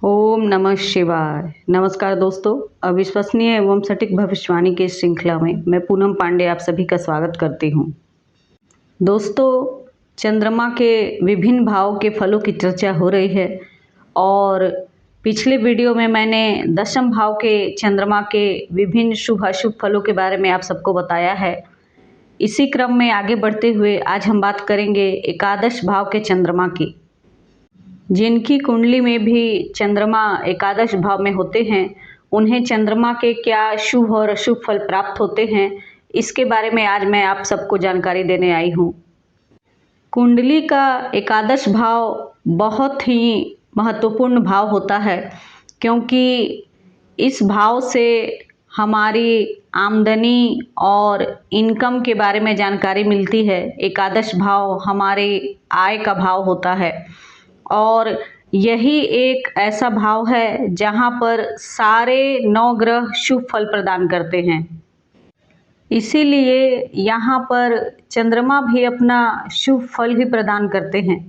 ओम नमः शिवाय। नमस्कार दोस्तों, अविश्वसनीय एवं सटीक भविष्यवाणी की इस श्रृंखला में मैं पूनम पांडे आप सभी का स्वागत करती हूँ। दोस्तों, चंद्रमा के विभिन्न भाव के फलों की चर्चा हो रही है और पिछले वीडियो में मैंने दशम भाव के चंद्रमा के विभिन्न शुभ अशुभ फलों के बारे में आप सबको बताया है। इसी क्रम में आगे बढ़ते हुए आज हम बात करेंगे एकादश भाव के चंद्रमा की। जिनकी कुंडली में भी चंद्रमा एकादश भाव में होते हैं, उन्हें चंद्रमा के क्या शुभ और अशुभ फल प्राप्त होते हैं, इसके बारे में आज मैं आप सबको जानकारी देने आई हूँ। कुंडली का एकादश भाव बहुत ही महत्वपूर्ण भाव होता है, क्योंकि इस भाव से हमारी आमदनी और इनकम के बारे में जानकारी मिलती है। एकादश भाव हमारे आय का भाव होता है और यही एक ऐसा भाव है जहाँ पर सारे 9 ग्रह शुभ फल प्रदान करते हैं। इसीलिए यहाँ पर चंद्रमा भी अपना शुभ फल ही प्रदान करते हैं।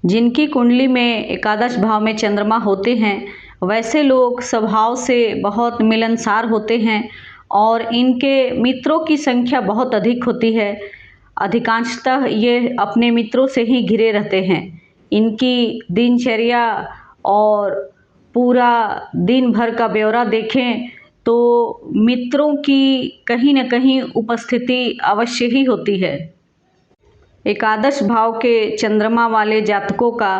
जिनकी कुंडली में एकादश भाव में चंद्रमा होते हैं, वैसे लोग स्वभाव से बहुत मिलनसार होते हैं और इनके मित्रों की संख्या बहुत अधिक होती है। अधिकांशतः ये अपने मित्रों से ही घिरे रहते हैं। इनकी दिनचर्या और पूरा दिन भर का ब्यौरा देखें तो मित्रों की कहीं न कहीं उपस्थिति अवश्य ही होती है। एकादश भाव के चंद्रमा वाले जातकों का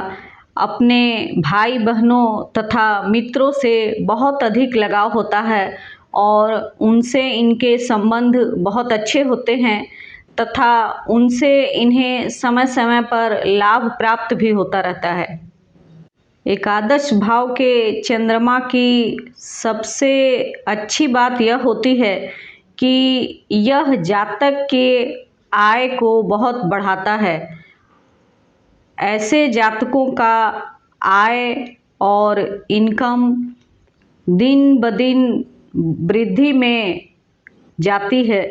अपने भाई बहनों तथा मित्रों से बहुत अधिक लगाव होता है और उनसे इनके संबंध बहुत अच्छे होते हैं तथा उनसे इन्हें समय समय पर लाभ प्राप्त भी होता रहता है। एकादश भाव के चंद्रमा की सबसे अच्छी बात यह होती है कि यह जातक के आय को बहुत बढ़ाता है। ऐसे जातकों का आय और इनकम दिन ब दिन वृद्धि में जाती है।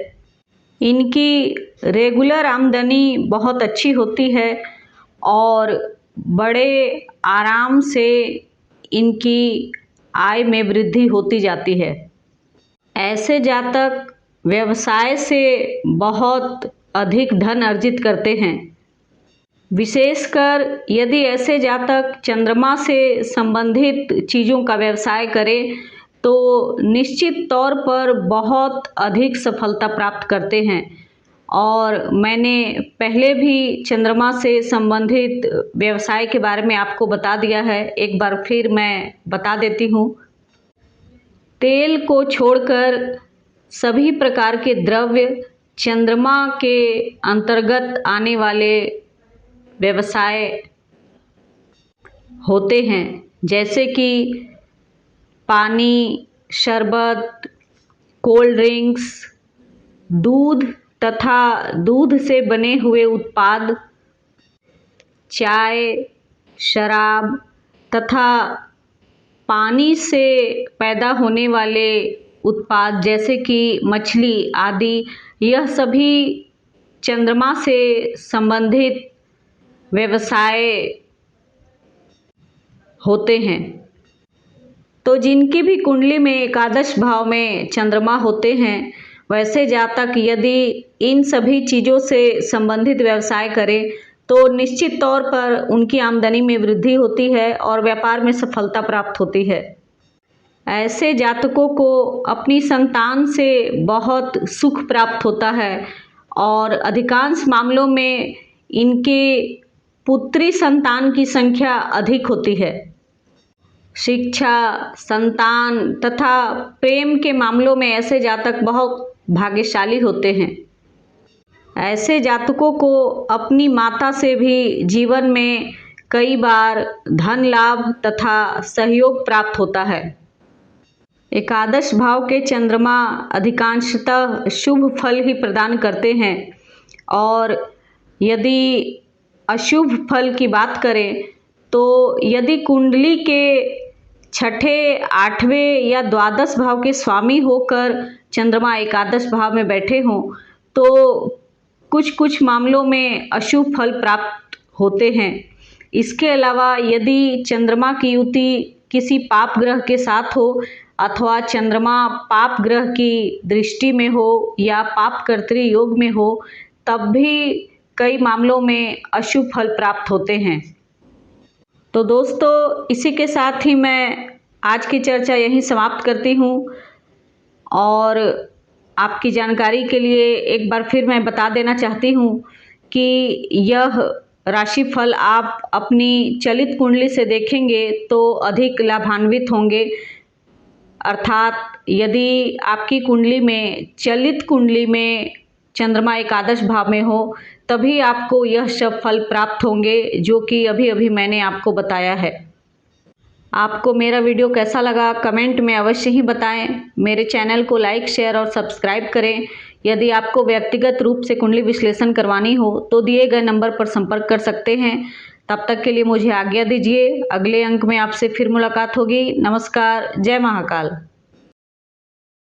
इनकी रेगुलर आमदनी बहुत अच्छी होती है और बड़े आराम से इनकी आय में वृद्धि होती जाती है। ऐसे जातक व्यवसाय से बहुत अधिक धन अर्जित करते हैं। विशेषकर यदि ऐसे जातक चंद्रमा से संबंधित चीज़ों का व्यवसाय करें तो निश्चित तौर पर बहुत अधिक सफलता प्राप्त करते हैं। और मैंने पहले भी चंद्रमा से संबंधित व्यवसाय के बारे में आपको बता दिया है, एक बार फिर मैं बता देती हूँ। तेल को छोड़कर सभी प्रकार के द्रव्य चंद्रमा के अंतर्गत आने वाले व्यवसाय होते हैं, जैसे कि पानी, शरबत, कोल्ड ड्रिंक्स, दूध तथा दूध से बने हुए उत्पाद, चाय, शराब तथा पानी से पैदा होने वाले उत्पाद जैसे कि मछली आदि, यह सभी चंद्रमा से संबंधित व्यवसाय होते हैं। तो जिनकी भी कुंडली में एकादश भाव में चंद्रमा होते हैं, वैसे जातक यदि इन सभी चीज़ों से संबंधित व्यवसाय करें तो निश्चित तौर पर उनकी आमदनी में वृद्धि होती है और व्यापार में सफलता प्राप्त होती है। ऐसे जातकों को अपनी संतान से बहुत सुख प्राप्त होता है और अधिकांश मामलों में इनके पुत्री संतान की संख्या अधिक होती है। शिक्षा, संतान तथा प्रेम के मामलों में ऐसे जातक बहुत भाग्यशाली होते हैं। ऐसे जातकों को अपनी माता से भी जीवन में कई बार धन लाभ तथा सहयोग प्राप्त होता है। एकादश भाव के चंद्रमा अधिकांशतः शुभ फल ही प्रदान करते हैं और यदि अशुभ फल की बात करें तो यदि कुंडली के छठे, आठवें या द्वादश भाव के स्वामी होकर चंद्रमा एकादश भाव में बैठे हों तो कुछ कुछ मामलों में अशुभ फल प्राप्त होते हैं। इसके अलावा यदि चंद्रमा की युति किसी पाप ग्रह के साथ हो अथवा चंद्रमा पाप ग्रह की दृष्टि में हो या पाप कर्तृ योग में हो, तब भी कई मामलों में अशुभ फल प्राप्त होते हैं। तो दोस्तों, इसी के साथ ही मैं आज की चर्चा यहीं समाप्त करती हूँ और आपकी जानकारी के लिए एक बार फिर मैं बता देना चाहती हूँ कि यह राशिफल आप अपनी चलित कुंडली से देखेंगे तो अधिक लाभान्वित होंगे। अर्थात यदि आपकी कुंडली में चलित कुंडली में चंद्रमा एकादश भाव में हो तभी आपको यह सब फल प्राप्त होंगे जो कि अभी अभी मैंने आपको बताया है। आपको मेरा वीडियो कैसा लगा कमेंट में अवश्य ही बताएं। मेरे चैनल को लाइक शेयर और सब्सक्राइब करें। यदि आपको व्यक्तिगत रूप से कुंडली विश्लेषण करवानी हो तो दिए गए नंबर पर संपर्क कर सकते हैं। तब तक के लिए मुझे आज्ञा दीजिए। अगले अंक में आपसे फिर मुलाकात होगी। नमस्कार। जय महाकाल।